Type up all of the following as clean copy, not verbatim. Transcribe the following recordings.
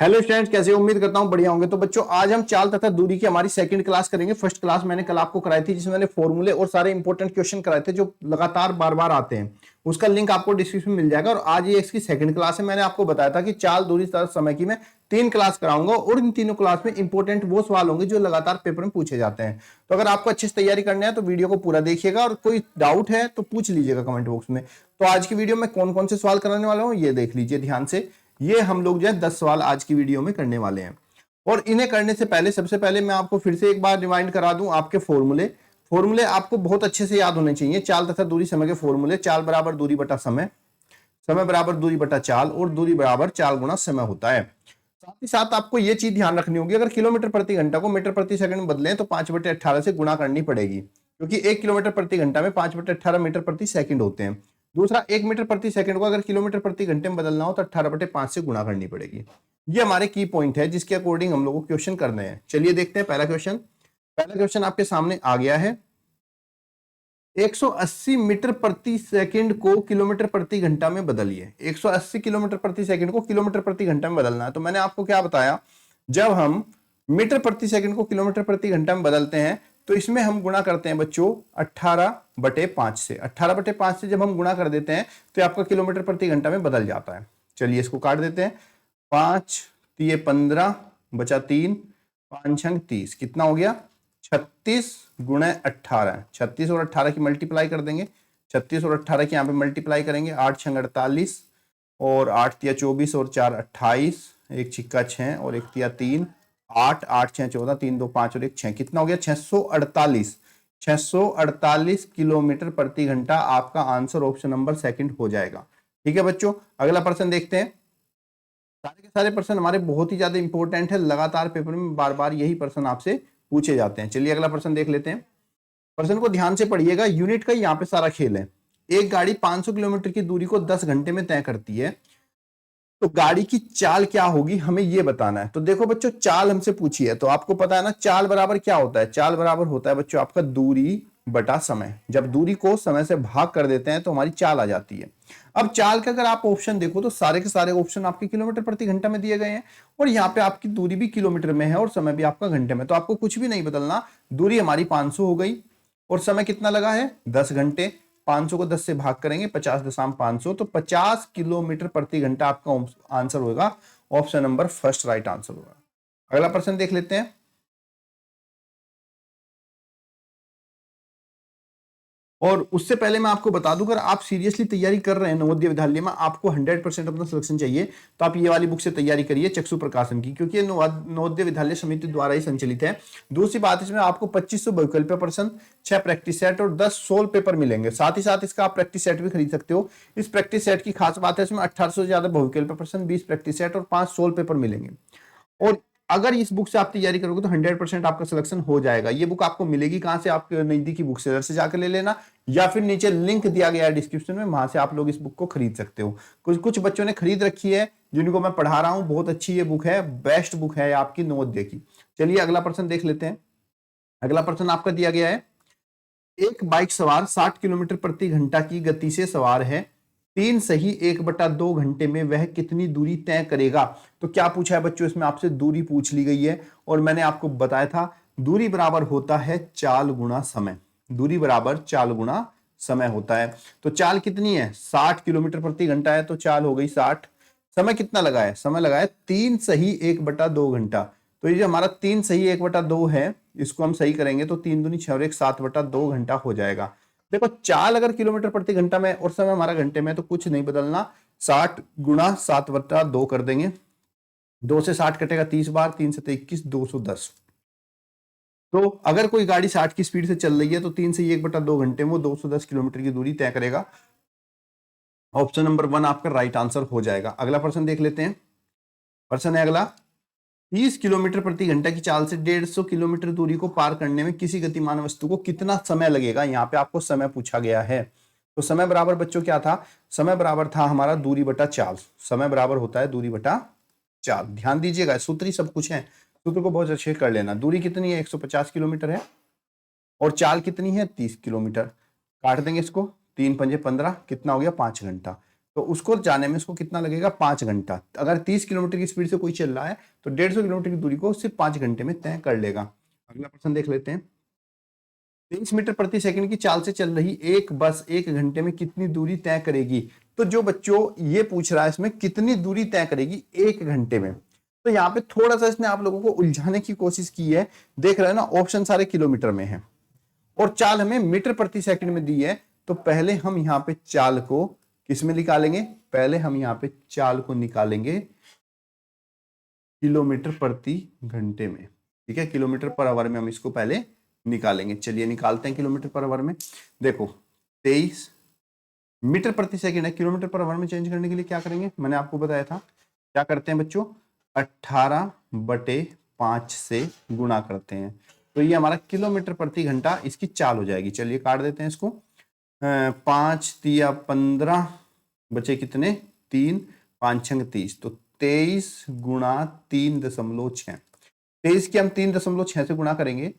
Hello students, कैसे हो? उम्मीद करता हूं बढ़िया होंगे। तो बच्चों, आज हम चाल तथा दूरी की हमारी सेकंड क्लास करेंगे। फर्स्ट क्लास मैंने कल आपको कराई थी, जिसमें मैंने फॉर्मूले और सारे इंपॉर्टेंट क्वेश्चन कराए थे जो लगातार बार बार आते हैं। उसका लिंक आपको डिस्क्रिप्शन में मिल जाएगा। और आज ये इसकी सेकंड क्लास है। मैंने आपको बताया था कि चाल, दूरी तथा समय की मैं 3 क्लास कराऊंगा और इन तीनों क्लास में इंपॉर्टेंट वो सवाल होंगे जो लगातार पेपर में पूछे जाते हैं। तो अगर आपको अच्छे से तैयारी करनी है तो वीडियो को पूरा देखिएगा, और कोई डाउट है तो पूछ लीजिएगा कमेंट बॉक्स में। तो आज की वीडियो में कौन कौन से सवाल कराने वाला हूं ये देख लीजिए ध्यान से। ये हम लोग जो है 10 सवाल आज की वीडियो में करने वाले हैं। और इन्हें करने से पहले सबसे पहले मैं आपको फिर से एक बार रिमाइंड करा दूं आपके फॉर्मूले। फॉर्मूले आपको बहुत अच्छे से याद होने चाहिए। चाल तथा दूरी समय के फॉर्मूले: चाल बराबर दूरी बटा समय, समय बराबर दूरी बटा चाल, और दूरी बराबर चाल गुना समय होता है। साथ ही साथ आपको यह चीज ध्यान रखनी होगी, अगर किलोमीटर प्रति घंटा को मीटर प्रति सेकंड में बदलें तो 5/18 से गुणा करनी पड़ेगी, क्योंकि 1 किलोमीटर प्रति घंटा में 5/18 मीटर प्रति सेकंड होते हैं। दूसरा, 1 मीटर प्रति सेकंड को अगर किलोमीटर प्रति घंटे में बदलना हो तो 18/5 से गुणा करनी पड़ेगी। ये हमारे की पॉइंट है जिसके अकॉर्डिंग हम लोग को क्वेश्चन करने हैं। चलिए देखते हैं पहला क्वेश्चन। पहला क्वेश्चन आपके सामने आ गया है। 180 मीटर प्रति सेकंड को किलोमीटर प्रति घंटा में बदलिए। 180 किलोमीटर प्रति सेकंड को किलोमीटर प्रति घंटा में बदलना है। तो मैंने आपको क्या बताया, जब हम मीटर प्रति सेकंड को किलोमीटर प्रति घंटा में बदलते हैं तो इसमें हम गुणा करते हैं बच्चों 18/5 से। 18/5 से जब हम गुणा कर देते हैं तो आपका किलोमीटर प्रति घंटा में बदल जाता है। चलिए इसको काट देते हैं। 5 तिये 15 बचा 3, 5 छंग 30, कितना हो गया? 36 गुणे 18। 36 और 18 की मल्टीप्लाई कर देंगे। 36 और 18 की यहाँ पे मल्टीप्लाई करेंगे। 8 छंग 48, और 8 तिया 24, और 4 28, एक छिक्का 6, और एक तिया 3, 8, 8 6 14, 3 2 5 और एक 6, कितना हो गया? 648। 648 किलोमीटर प्रति घंटा आपका आंसर ऑप्शन नंबर सेकंड हो जाएगा। ठीक है बच्चों, अगला प्रश्न देखते हैं। सारे के सारे प्रश्न हमारे बहुत ही ज्यादा इंपॉर्टेंट है, लगातार पेपर में बार बार यही प्रश्न आपसे पूछे जाते हैं। चलिए अगला प्रश्न देख लेते हैं। प्रश्न को ध्यान से पढ़िएगा, यूनिट का यहाँ पे सारा खेल है। एक गाड़ी 500 किलोमीटर की दूरी को 10 घंटे में तय करती है, तो गाड़ी की चाल क्या होगी हमें ये बताना है। तो देखो बच्चों, चाल हमसे पूछी है तो आपको पता है ना, चाल बराबर क्या होता है? चाल बराबर होता है बच्चों आपका दूरी बटा समय। जब दूरी को समय से भाग कर देते हैं तो हमारी चाल आ जाती है। अब चाल के अगर आप ऑप्शन देखो तो सारे के सारे ऑप्शन आपके किलोमीटर प्रति घंटा में दिए गए हैं, और यहाँ पे आपकी दूरी भी किलोमीटर में है और समय भी आपका घंटे में। तो आपको कुछ भी नहीं बदलना। दूरी हमारी 500 हो गई और समय कितना लगा है? 10 घंटे। 500 को 10 से भाग करेंगे, 50,500, तो 50 किलोमीटर प्रति घंटा आपका आंसर होगा। Option number first right answer होगा। अगला प्रश्न देख लेते हैं। और उससे पहले मैं आपको बता दूं, अगर आप सीरियसली तैयारी कर रहे हैं नवोदय विद्यालय में, आपको 100% अपना सिलेक्शन चाहिए, तो आप ये वाली बुक से तैयारी करिए, चक्षु प्रकाशन की, क्योंकि ये नवोदय विद्यालय समिति द्वारा ही संचालित है। दूसरी बात, इसमें आपको 2500 बहुविकल्पीय प्रश्न, 6 प्रैक्टिस सेट और 10 सोल्व पेपर मिलेंगे। साथ ही साथ इसका आप प्रैक्टिस सेट भी खरीद सकते हो। इस प्रैक्टिस सेट की खास बात है, इसमें 1800 से ज्यादा बहुविकल्पीय प्रश्न, 20 प्रैक्टिस सेट और 5 सोल्व पेपर मिलेंगे। और अगर इस बुक से आप तैयारी करोगे तो 100% आपका सिलेक्शन हो जाएगा। ये बुक आपको मिलेगी कहां से? आपके नजदीकी बुक सेलर से जाकर ले लेना, या फिर नीचे लिंक दिया गया है डिस्क्रिप्शन में, वहां से आप लोग इस बुक को खरीद सकते हो। कुछ कुछ बच्चों ने खरीद रखी है जिनको मैं पढ़ा रहा हूं। बहुत अच्छी ये बुक है, बेस्ट बुक है आपकी नवोदय की। चलिए अगला प्रश्न देख लेते हैं। अगला प्रश्न आपका दिया गया है, एक बाइक सवार 60 किलोमीटर प्रति घंटा की गति से सवार है। 3 सही 1/2 घंटे में वह कितनी दूरी तय करेगा? तो क्या पूछा है बच्चों? इसमें आपसे दूरी पूछ ली गई है, और मैंने आपको बताया था दूरी बराबर होता है चाल गुणा समय। दूरी बराबर चाल गुणा समय होता है। तो चाल कितनी है? 60 किलोमीटर प्रति घंटा है, तो चाल हो गई 60। समय कितना लगा है? समय लगा है 3 सही 1/2 घंटा। तो ये जो हमारा 3 सही 1/2 है, इसको हम सही करेंगे तो 3 दूनी 6 और 1 7/2 घंटा हो जाएगा। देखो, चाल अगर किलोमीटर प्रति घंटा में और समय हमारा घंटे में, तो कुछ नहीं बदलना, 60 गुणा 7/2 कर देंगे। 2 से 60 कटेगा 30 बार, 3 से 21, 210। तो अगर कोई गाड़ी 60 की स्पीड से चल रही है तो 3 से 1/2 घंटे में वो 210 किलोमीटर की दूरी तय करेगा। ऑप्शन नंबर 1 आपका राइट आंसर हो जाएगा। अगला प्रश्न देख लेते हैं। प्रश्न है अगला, 30 किलोमीटर प्रति घंटा की चाल से 150 किलोमीटर दूरी को पार करने में किसी गतिमान वस्तु को कितना समय लगेगा? यहाँ पे आपको समय पूछा गया है। तो समय बराबर बच्चों क्या था? समय बराबर था हमारा दूरी बटा चाल। समय बराबर होता है दूरी बटा चाल। ध्यान दीजिएगा, सूत्र ही सब कुछ है, सूत्र को बहुत अच्छे कर लेना। दूरी कितनी है? 150 किलोमीटर है, और चाल कितनी है? 30 किलोमीटर। काट देंगे इसको, 3 पंजे 15, कितना हो गया? 5 घंटा। तो उसको जाने में उसको कितना लगेगा, 5 घंटा। अगर 30 किलोमीटर की स्पीड से कोई चल रहा है तो 150 किलोमीटर की दूरी को सिर्फ 5 घंटे में तय कर लेगा। अगला प्रश्न देख लेते हैं। 23 मीटर प्रति सेकंड की चाल से चल रही एक बस 1 घंटे में कितनी दूरी तय करेगी। तो जो बच्चों ये पूछ रहा है इसमें कितनी दूरी तय करेगी 1 घंटे में, तो यहाँ पे थोड़ा सा इसने आप लोगों को उलझाने की कोशिश की है। देख रहे हैं ना, ऑप्शन सारे किलोमीटर में है और चाल हमें मीटर प्रति सेकंड में दी है। तो पहले हम यहाँ पे चाल को किस में निकालेंगे, पहले हम यहाँ पे चाल को निकालेंगे किलोमीटर प्रति घंटे में। ठीक है, किलोमीटर पर आवर में हम इसको पहले निकालेंगे। चलिए निकालते हैं किलोमीटर पर आवर में। देखो 23 मीटर प्रति सेकंड है, किलोमीटर पर आवर में चेंज करने के लिए क्या करेंगे, मैंने आपको बताया था क्या करते हैं बच्चों, 18/5 से गुणा करते हैं। तो ये हमारा किलोमीटर प्रति घंटा इसकी चाल हो जाएगी। चलिए काट देते हैं इसको। 5 तिया 15 बचे कितने 3, 5 छंग 30, तो 23 गुणा 3.6। 23 की हम 3.6 से गुणा करेंगे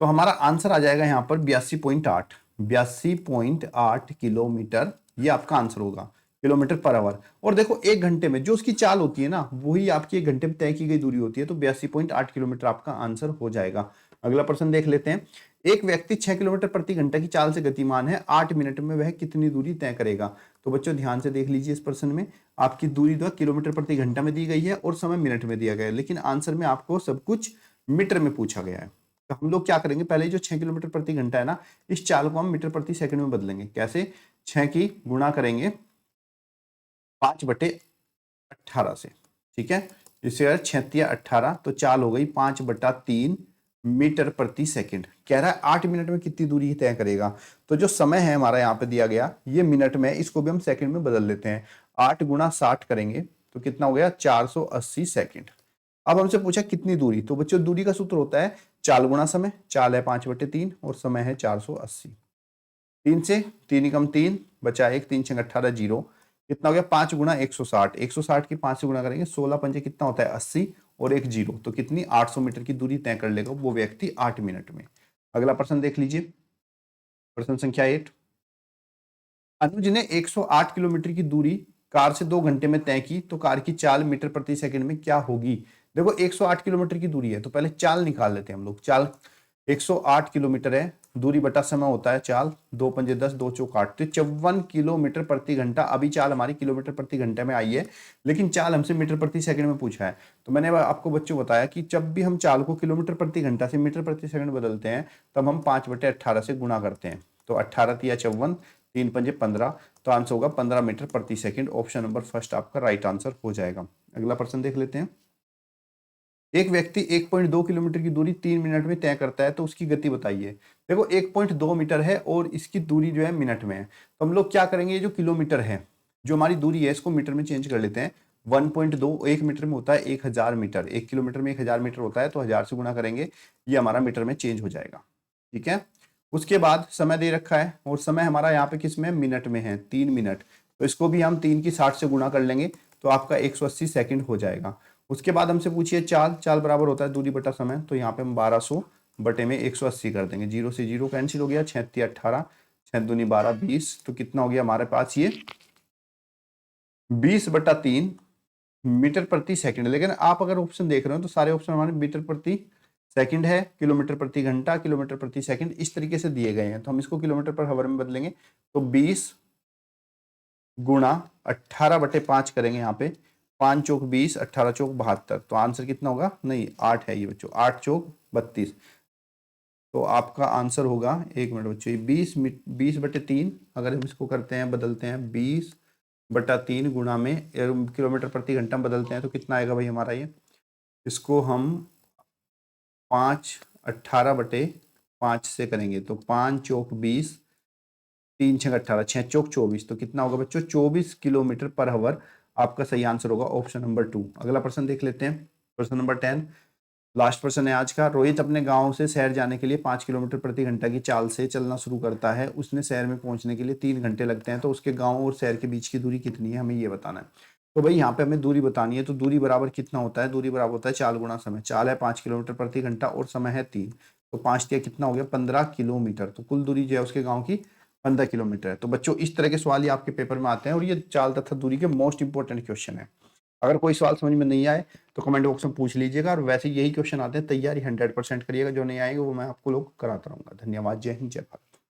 तो हमारा आंसर आ जाएगा यहाँ पर 82.8। 82.8 किलोमीटर, ये आपका आंसर होगा किलोमीटर पर आवर। और देखो 1 घंटे में जो उसकी चाल होती है ना, वही आपकी 1 घंटे में तय की गई दूरी होती है। तो 82.8 किलोमीटर आपका आंसर हो जाएगा। अगला प्रश्न देख लेते हैं। एक व्यक्ति 6 किलोमीटर प्रति घंटा की चाल से गतिमान है, 8 मिनट में वह कितनी दूरी तय करेगा। तो बच्चों ध्यान से देख लीजिए, इस प्रश्न में आपकी दूरी जो किलोमीटर प्रति घंटा में दी गई है और समय मिनट में दिया गया है, लेकिन आंसर में आपको सब कुछ मीटर में पूछा गया है। तो हम लोग क्या करेंगे, पहले जो 6 किलोमीटर प्रति घंटा है ना, इस चाल को हम मीटर प्रति सेकंड में बदलेंगे। कैसे, 6 की गुणा करेंगे 5/18 से। ठीक है, इससे अगर 6 या 18 तो चाल हो गई 5/3 मीटर प्रति सेकंड। कह रहा है 8 मिनट में कितनी दूरी तय करेगा। तो जो समय है हमारा यहाँ पे दिया गया, ये मिनट में, इसको भी हम सेकंड में बदल लेते हैं। 8 गुणा 60 करेंगे तो कितना हो गया, 480 सेकंड। अब हमसे पूछा कितनी दूरी, तो बच्चों दूरी का सूत्र होता है चाल गुणा समय। चाल है 5/3 और समय है 480। 3 से 3 एकम 3 बचा 1, 3 6 18 जीरो, कितना हो गया 5 गुणा 160। 160 की 5 से गुणा करेंगे 16 पंजे कितना होता है 80 और एक जीरो, तो कितनी 800 मीटर की दूरी तय कर लेगा वो व्यक्ति 8 मिनट में। अगला प्रश्न देख लीजिए, प्रश्न संख्या 8। अनुज ने 108 किलोमीटर की दूरी कार से 2 घंटे में तय की, तो कार की चाल मीटर प्रति सेकंड में क्या होगी। देखो 108 किलोमीटर की दूरी है तो पहले चाल निकाल लेते हैं हम लोग। चाल 108 किलोमीटर है, दूरी बटा समय होता है चाल, 2 पंजे 10, 2 चौक 8, तो 54 किलोमीटर प्रति घंटा। अभी चाल हमारी किलोमीटर प्रति घंटे में आई है, लेकिन चाल हमसे मीटर प्रति सेकंड में पूछा है। तो मैंने आपको बच्चों बताया कि जब भी हम चाल को किलोमीटर प्रति घंटा से मीटर प्रति सेकंड बदलते हैं तब हम 5/18 से गुणा करते हैं। तो 18 तिया 54, 3 पंजे 15, तो आंसर होगा 15 मीटर प्रति सेकंड। ऑप्शन नंबर फर्स्ट आपका राइट आंसर हो जाएगा। अगला प्रश्न देख लेते हैं। एक व्यक्ति 1.2 किलोमीटर की दूरी 3 मिनट में तय करता है, तो उसकी गति बताइए। देखो 1.2 मीटर है और इसकी दूरी जो है मिनट में है, तो हम लोग क्या करेंगे, ये जो किलोमीटर है, जो हमारी दूरी है, इसको मीटर में चेंज कर लेते हैं। 1.2 1 मीटर में होता है 1000 मीटर, 1 किलोमीटर में 1000 मीटर होता है, तो 1000 से गुणा करेंगे, ये हमारा मीटर में चेंज हो जाएगा। ठीक है, उसके बाद समय दे रखा है और समय हमारा यहाँ पे किस में, मिनट में है, 3 मिनट, तो इसको भी हम 3 की 60 से गुणा कर लेंगे तो आपका 180 सेकंड हो जाएगा। उसके बाद हमसे पूछिए चाल, चाल बराबर होता है दूरी बटा समय, तो यहाँ पे हम 1200 बटे में 180 कर देंगे। 0 से 0 कैंसिल हो गया, 6 तिया 18, 6 दूनी 12, 20, तो कितना हो गया हमारे पास ये 20/3 मीटर प्रति सेकंड। लेकिन आप अगर ऑप्शन देख रहे हो तो सारे ऑप्शन हमारे मीटर प्रति सेकंड है, किलोमीटर प्रति घंटा, किलोमीटर प्रति सेकंड, इस तरीके से दिए गए हैं। तो हम इसको किलोमीटर पर हावर में बदलेंगे, तो 20 गुणा 18/5 करेंगे यहाँ पे, 5 चौक 20, 18 चौक 72, तो आंसर कितना होगा, नहीं 8 है ये बच्चों, 8 चौक 32, तो आपका आंसर होगा, 1 मिनट बच्चों, 20/3 अगर हम इसको करते हैं, बदलते हैं 20/3 गुणा में किलोमीटर प्रति घंटा में बदलते हैं तो कितना आएगा भाई हमारा ये, इसको हम 5 18/5 से करेंगे तो 5 चौक 20, 3 6 18, 6 चौक 24, तो कितना होगा बच्चों 24 किलोमीटर पर आवर आपका सही आंसर होगा ऑप्शन नंबर 2। अगला प्रश्न देख लेते हैं, प्रश्न नंबर 10, लास्ट प्रश्न है आज का। रोहित अपने गांव से शहर जाने के लिए 5 किलोमीटर प्रति घंटा की चाल से चलना शुरू करता है। उसने शहर में पहुंचने के लिए 3 घंटे लगते हैं, तो उसके गांव और शहर के बीच की दूरी कितनी है, हमें ये बताना है। तो भाई यहाँ पे हमें दूरी बतानी है, तो दूरी बराबर कितना होता है, दूरी बराबर होता है चाल गुणा समय। चाल है 5 किलोमीटर प्रति घंटा और समय है 3, तो 5 कितना हो गया 15 किलोमीटर, तो कुल दूरी जो है उसके गाँव की 15 किलोमीटर है। तो बच्चों इस तरह के सवाल ही आपके पेपर में आते हैं और ये चाल तथा दूरी के मोस्ट इंपोर्टेंट क्वेश्चन है। अगर कोई सवाल समझ में नहीं आए तो कमेंट बॉक्स में पूछ लीजिएगा, और वैसे यही क्वेश्चन आते हैं, तैयारी 100% करिएगा, जो नहीं आएगा वो मैं आपको लोग कराता रहूंगा। धन्यवाद। जय हिंद, जय भारत।